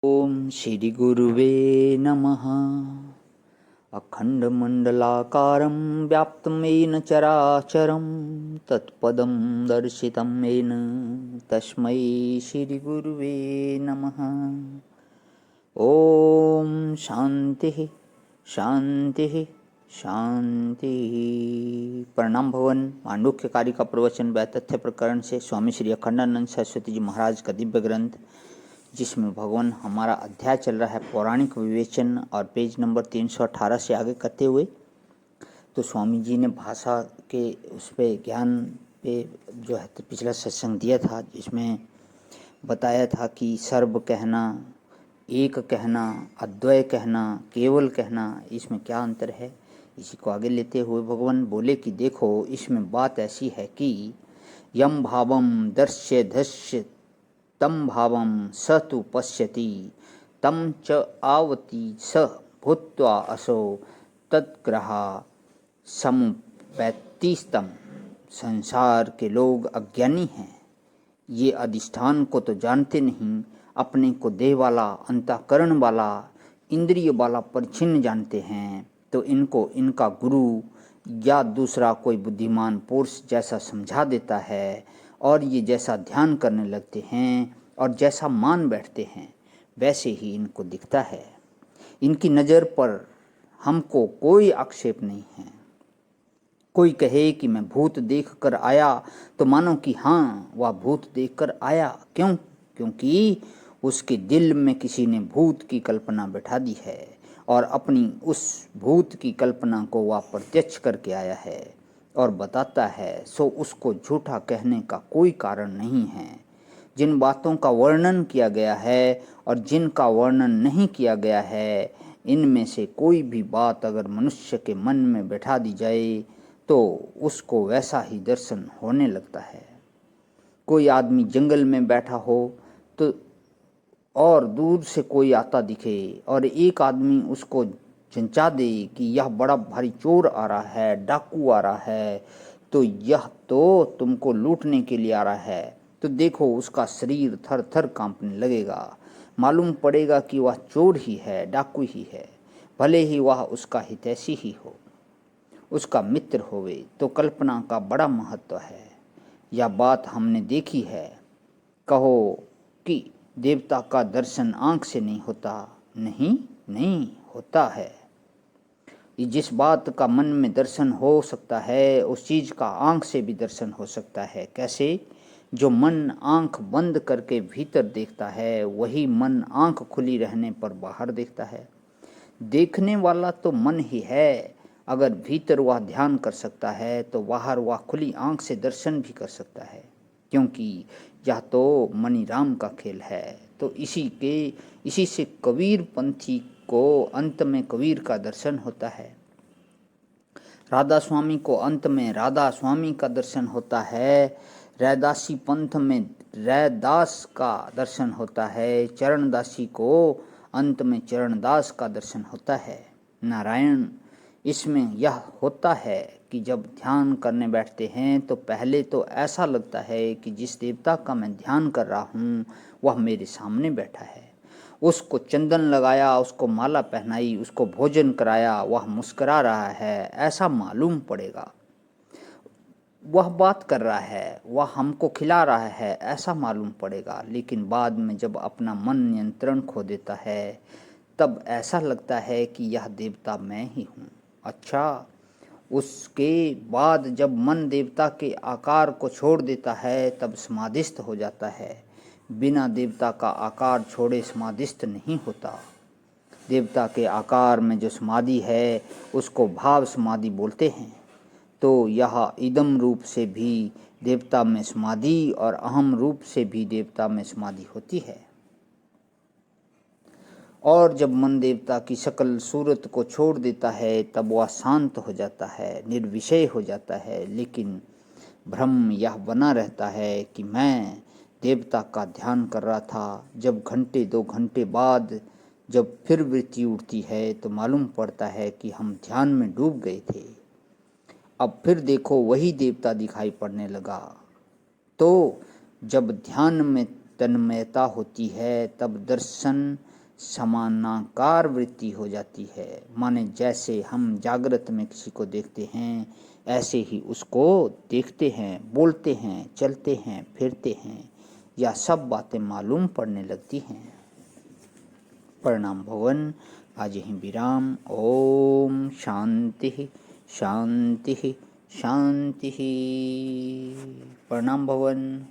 ओम श्री गुरुवे नमः। अखंडमंडलाकारं व्याप्तं येन चराचरं तत्पदं दर्शितं येन तस्मै श्री गुरुवे नमः। ओम शांति शांति शांति। प्रणाम भवन। मांडुक्य कारिका प्रवचन व तथ्य प्रकरण से स्वामी श्री अखंडानंद सरस्वती जी महाराज का दिव्य ग्रंथ, जिसमें भगवान हमारा अध्याय चल रहा है पौराणिक विवेचन, और पेज नंबर 318 से आगे करते हुए तो स्वामी जी ने भाषा के उस पे ज्ञान पे जो है तो पिछला सत्संग दिया था, जिसमें बताया था कि सर्व कहना, एक कहना, अद्वय कहना, केवल कहना, इसमें क्या अंतर है। इसी को आगे लेते हुए भगवान बोले कि देखो, इसमें बात ऐसी है कि यम भावम दर्श्य धस्य तम भावम स तु पश्यति तम च आवति स भूत्वा असो तद्ग्रहा समुपैतिस्तम। संसार के लोग अज्ञानी हैं, ये अधिष्ठान को तो जानते नहीं, अपने को देह वाला, अंतःकरण वाला, इंद्रिय वाला परिच्छिन्न जानते हैं। तो इनको इनका गुरु या दूसरा कोई बुद्धिमान पुरुष जैसा समझा देता है, और ये जैसा ध्यान करने लगते हैं और जैसा मान बैठते हैं वैसे ही इनको दिखता है। इनकी नज़र पर हमको कोई आक्षेप नहीं है। कोई कहे कि मैं भूत देख कर आया तो मानो कि हाँ, वह भूत देख कर आया। क्यों? क्योंकि उसके दिल में किसी ने भूत की कल्पना बैठा दी है, और अपनी उस भूत की कल्पना को वह प्रत्यक्ष करके आया है और बताता है। सो उसको झूठा कहने का कोई कारण नहीं है। जिन बातों का वर्णन किया गया है और जिनका वर्णन नहीं किया गया है, इनमें से कोई भी बात अगर मनुष्य के मन में बैठा दी जाए तो उसको वैसा ही दर्शन होने लगता है। कोई आदमी जंगल में बैठा हो तो और दूर से कोई आता दिखे और एक आदमी उसको जंचा दे कि यह बड़ा भारी चोर आ रहा है, डाकू आ रहा है, तो यह तो तुमको लूटने के लिए आ रहा है, तो देखो उसका शरीर थर थर कांपने लगेगा। मालूम पड़ेगा कि वह चोर ही है, डाकू ही है, भले ही वह उसका हितैषी ही हो, उसका मित्र होवे। तो कल्पना का बड़ा महत्व है। यह बात हमने देखी है। कहो कि देवता का दर्शन आंख से नहीं होता, नहीं नहीं होता है। जिस बात का मन में दर्शन हो सकता है, उस चीज का आंख से भी दर्शन हो सकता है। कैसे? जो मन आंख बंद करके भीतर देखता है, वही मन आंख खुली रहने पर बाहर देखता है। देखने वाला तो मन ही है। अगर भीतर वह ध्यान कर सकता है तो बाहर वह खुली आंख से दर्शन भी कर सकता है, क्योंकि यह तो मणिराम का खेल है। तो इसी से कबीर पंथी को अंत में कबीर का दर्शन होता है। राधा स्वामी को अंत में राधा स्वामी का दर्शन होता है। रैदासी पंथ में रैदास का दर्शन होता है। चरणदासी को अंत में चरणदास का दर्शन होता है। नारायण इसमें यह होता है कि जब ध्यान करने बैठते हैं तो पहले तो ऐसा लगता है कि जिस देवता का मैं ध्यान कर रहा हूँ वह मेरे सामने बैठा है। उसको चंदन लगाया, उसको माला पहनाई, उसको भोजन कराया, वह मुस्करा रहा है, ऐसा मालूम पड़ेगा। वह बात कर रहा है, वह हमको खिला रहा है, ऐसा मालूम पड़ेगा। लेकिन बाद में जब अपना मन नियंत्रण खो देता है तब ऐसा लगता है कि यह देवता मैं ही हूँ। अच्छा, उसके बाद जब मन देवता के आकार को छोड़ देता है तब समाधिस्थ हो जाता है। बिना देवता का आकार छोड़े समाधिस्थ नहीं होता। देवता के आकार में जो समाधि है उसको भाव समाधि बोलते हैं। तो यह इदम रूप से भी देवता में समाधि और अहम रूप से भी देवता में समाधि होती है। और जब मन देवता की सकल सूरत को छोड़ देता है तब वह शांत हो जाता है, निर्विषय हो जाता है। लेकिन भ्रम यह बना रहता है कि मैं देवता का ध्यान कर रहा था। जब घंटे 2 घंटे बाद जब फिर वृत्ति उठती है तो मालूम पड़ता है कि हम ध्यान में डूब गए थे। अब फिर देखो वही देवता दिखाई पड़ने लगा। तो जब ध्यान में तन्मयता होती है तब दर्शन समानाकार वृत्ति हो जाती है। माने जैसे हम जागृत में किसी को देखते हैं ऐसे ही उसको देखते हैं, बोलते हैं, चलते हैं, फिरते हैं, या सब बातें मालूम पड़ने लगती हैं। प्रणाम भवन। आज यहीं विराम। ओम शांति शांति शांति। प्रणाम भवन।